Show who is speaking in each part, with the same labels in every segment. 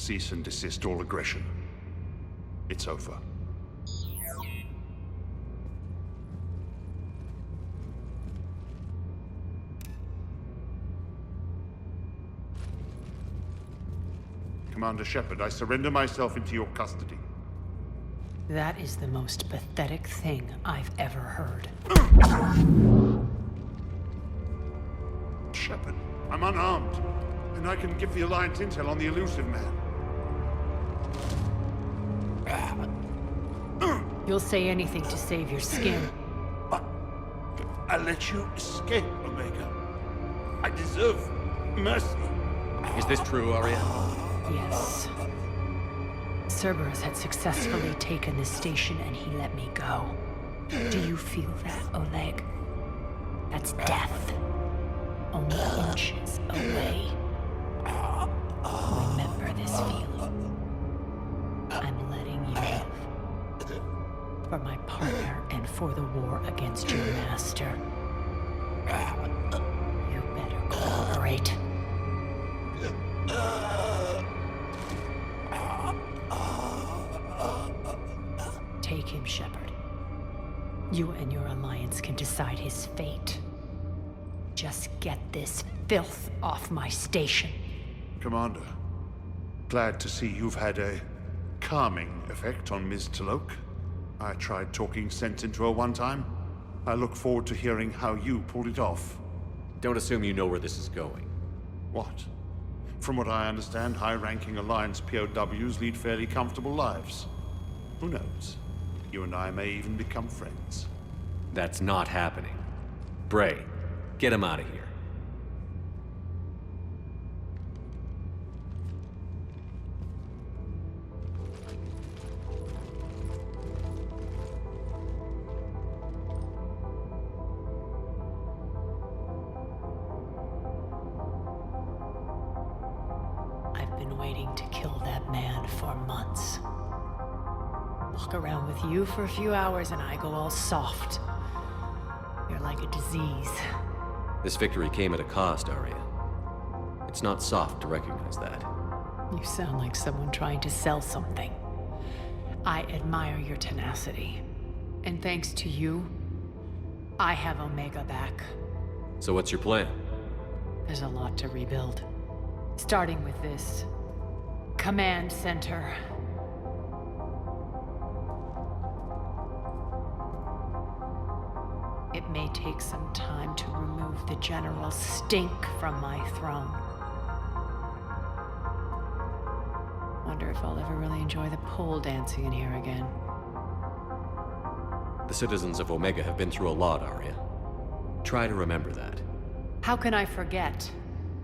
Speaker 1: Cease and desist all aggression. It's over. Commander Shepard, I surrender myself into your custody.
Speaker 2: That is the most pathetic thing I've ever heard.
Speaker 1: Shepard, I'm unarmed, and I can give the Alliance intel on the elusive man.
Speaker 2: You'll say anything to save your skin.
Speaker 1: I let you escape, Omega. I deserve mercy.
Speaker 3: Is this true, Arya?
Speaker 2: Yes. Cerberus had successfully taken this station and he let me go. Do you feel that, Oleg? That's death. Only inches away. Remember this feeling. I'm letting you live. For my partner and for the war against your master. You better cooperate. Take him, Shepard. You and your Alliance can decide his fate. Just get this filth off my station.
Speaker 1: Commander, glad to see you've had a calming effect on Ms. T'Loak. I tried talking sense into her one time. I look forward to hearing how you pulled it off.
Speaker 3: Don't assume you know where this is going.
Speaker 1: What? From what I understand, high-ranking Alliance POWs lead fairly comfortable lives. Who knows? You and I may even become friends.
Speaker 3: That's not happening. Bray, get him out of here.
Speaker 2: I've been waiting to kill that man for months. Walk around with you for a few hours and I go all soft. You're like a disease.
Speaker 3: This victory came at a cost, Arya. It's not soft to recognize that.
Speaker 2: You sound like someone trying to sell something. I admire your tenacity. And thanks to you, I have Omega back.
Speaker 3: So what's your plan?
Speaker 2: There's a lot to rebuild. Starting with this command center. It may take some time to remove the general stink from my throne. Wonder if I'll ever really enjoy the pole dancing in here again.
Speaker 3: The citizens of Omega have been through a lot, Arya. Try to remember that.
Speaker 2: How can I forget?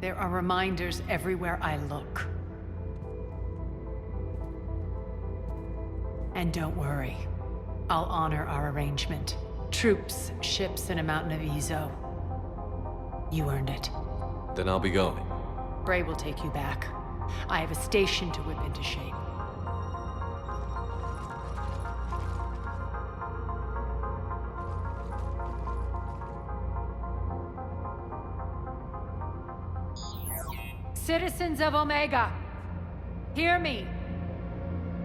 Speaker 2: There are reminders everywhere I look. And don't worry, I'll honor our arrangement. Troops, ships, and a mountain of Ezo. You earned it.
Speaker 3: Then I'll be going.
Speaker 2: Bray will take you back. I have a station to whip into shape. Citizens of Omega, hear me.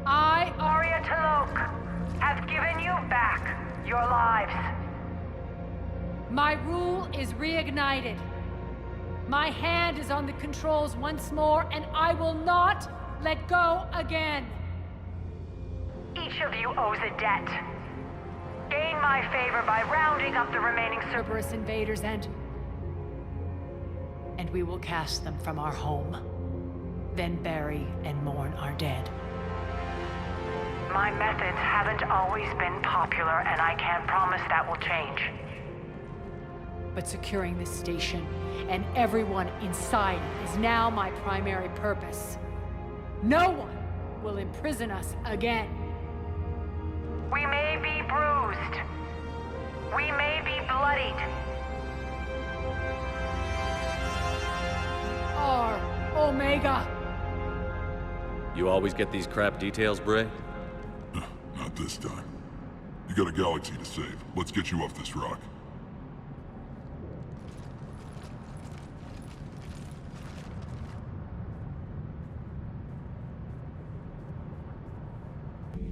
Speaker 2: I,
Speaker 4: Arya T'Loak, have given you back your lives.
Speaker 2: My rule is reignited. My hand is on the controls once more, and I will not let go again.
Speaker 4: Each of you owes a debt. Gain my favor by rounding up the remaining
Speaker 2: Cerberus invaders, and we will cast them from our home. Then bury and mourn our dead.
Speaker 4: My methods haven't always been popular, and I can't promise that will change.
Speaker 2: But securing this station and everyone inside it is now my primary purpose. No one will imprison us again.
Speaker 4: We may be bruised. We may be bloodied.
Speaker 2: Our Omega.
Speaker 3: You always get these crap details, Bray?
Speaker 5: Not this time. You got a galaxy to save. Let's get you off this rock.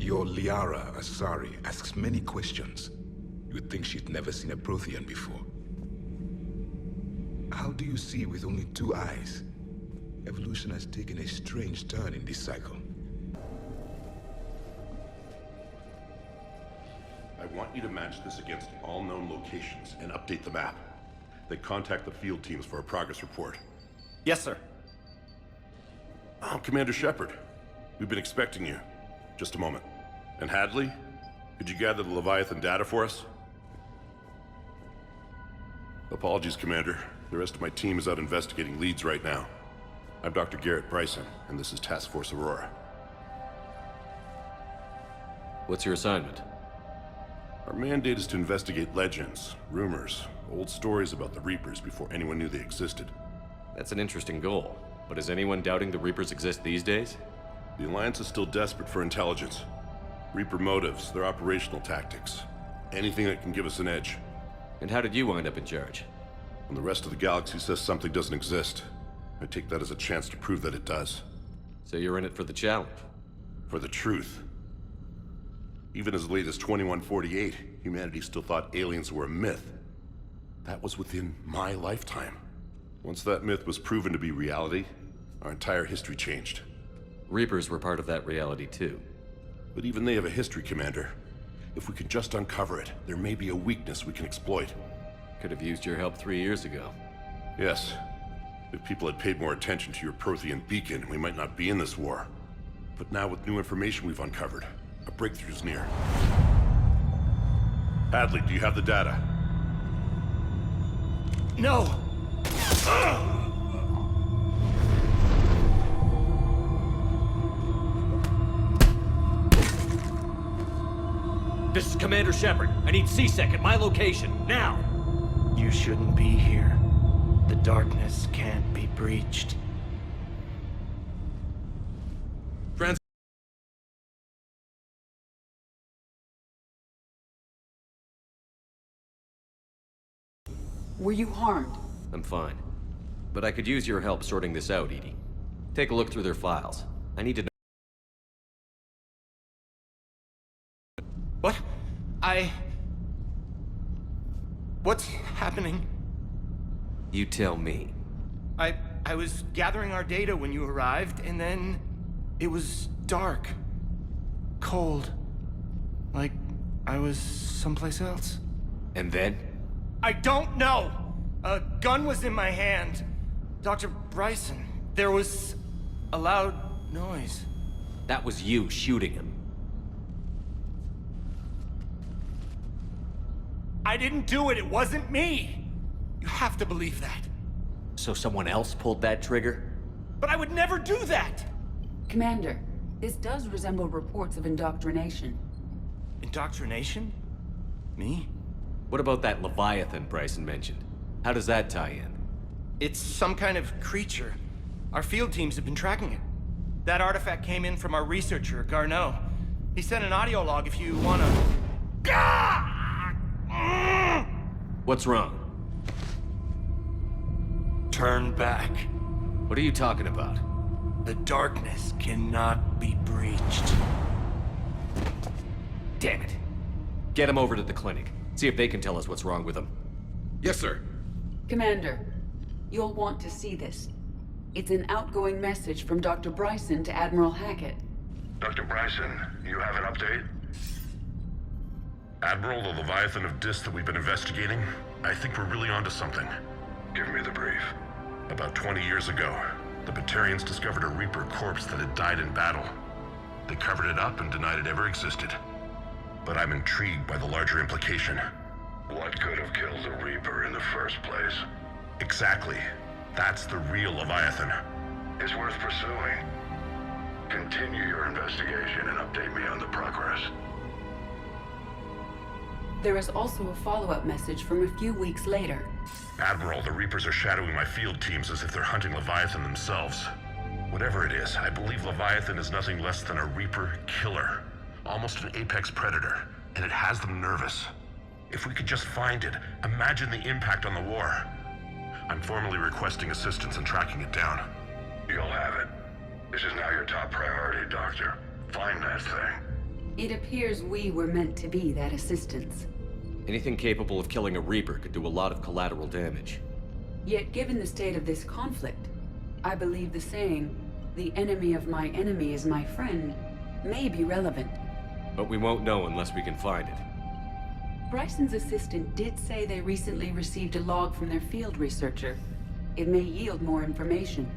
Speaker 6: Your Liara Asari asks many questions. You would think she'd never seen a Prothean before. How do you see with only 2 eyes? Evolution has taken a strange turn in this cycle.
Speaker 7: I want you to match this against all known locations and update the map. Then contact the field teams for a progress report.
Speaker 8: Yes, sir.
Speaker 7: I'm Commander Shepard. We've been expecting you. Just a moment. And Hadley, could you gather the Leviathan data for us? Apologies, Commander. The rest of my team is out investigating leads right now. I'm Dr. Bryson, and this is Task Force Aurora.
Speaker 3: What's your assignment?
Speaker 7: Our mandate is to investigate legends, rumors, old stories about the Reapers before anyone knew they existed.
Speaker 3: That's an interesting goal. But is anyone doubting the Reapers exist these days?
Speaker 7: The Alliance is still desperate for intelligence. Reaper motives, their operational tactics. Anything that can give us an edge.
Speaker 3: And how did you wind up in charge?
Speaker 7: When the rest of the galaxy says something doesn't exist, I take that as a chance to prove that it does.
Speaker 3: So you're in it for the challenge?
Speaker 7: For the truth. Even as late as 2148, humanity still thought aliens were a myth. That was within my lifetime. Once that myth was proven to be reality, our entire history changed.
Speaker 3: Reapers were part of that reality too.
Speaker 7: But even they have a history, Commander. If we can just uncover it, there may be a weakness we can exploit.
Speaker 3: Could have used your help 3 years ago.
Speaker 7: Yes. If people had paid more attention to your Prothean beacon, we might not be in this war. But now with new information we've uncovered, a breakthrough's near. Hadley, do you have the data?
Speaker 8: No!
Speaker 3: This is Commander Shepard. I need C-Sec at my location, now!
Speaker 8: You shouldn't be here. The darkness can't be breached.
Speaker 9: Were you harmed?
Speaker 3: I'm fine. But I could use your help sorting this out, Edie. Take a look through their files. I need to know...
Speaker 8: What? What's happening?
Speaker 3: You tell me.
Speaker 8: I was gathering our data when you arrived, and then it was dark. Cold. Like I was someplace else.
Speaker 3: And then?
Speaker 8: I don't know! A gun was in my hand. Dr. Brayson, there was a loud noise.
Speaker 3: That was you shooting him.
Speaker 8: I didn't do it, it wasn't me! You have to believe that.
Speaker 3: So someone else pulled that trigger?
Speaker 8: But I would never do that!
Speaker 9: Commander, this does resemble reports of indoctrination.
Speaker 8: Indoctrination? Me?
Speaker 3: What about that Leviathan Bryson mentioned? How does that tie in?
Speaker 8: It's some kind of creature. Our field teams have been tracking it. That artifact came in from our researcher, Garneau. He sent an audio log if you wanna...
Speaker 3: What's wrong?
Speaker 8: Turn back.
Speaker 3: What are you talking about?
Speaker 8: The darkness cannot be breached.
Speaker 3: Damn it. Get him over to the clinic. See if they can tell us what's wrong with him.
Speaker 6: Yes, sir.
Speaker 9: Commander, you'll want to see this. It's an outgoing message from Dr. Brayson to Admiral Hackett.
Speaker 10: Dr. Brayson, you have an update?
Speaker 7: Admiral, the Leviathan of Dis that we've been investigating, I think we're really onto something.
Speaker 10: Give me the brief.
Speaker 7: About 20 years ago, the Batarians discovered a Reaper corpse that had died in battle. They covered it up and denied it ever existed. But I'm intrigued by the larger implication.
Speaker 10: What could have killed the Reaper in the first place?
Speaker 7: Exactly. That's the real Leviathan.
Speaker 10: It's worth pursuing. Continue your investigation and update me on the progress.
Speaker 9: There is also a follow-up message from a few weeks later.
Speaker 7: Admiral, the Reapers are shadowing my field teams as if they're hunting Leviathan themselves. Whatever it is, I believe Leviathan is nothing less than a Reaper killer. Almost an apex predator, and it has them nervous. If we could just find it, imagine the impact on the war. I'm formally requesting assistance in tracking it down.
Speaker 10: You'll have it. This is now your top priority, Doctor. Find that thing.
Speaker 9: It appears we were meant to be that assistance.
Speaker 3: Anything capable of killing a Reaper could do a lot of collateral damage.
Speaker 9: Yet given the state of this conflict, I believe the saying, "The enemy of my enemy is my friend," may be relevant.
Speaker 3: But we won't know unless we can find it.
Speaker 9: Bryson's assistant did say they recently received a log from their field researcher. It may yield more information.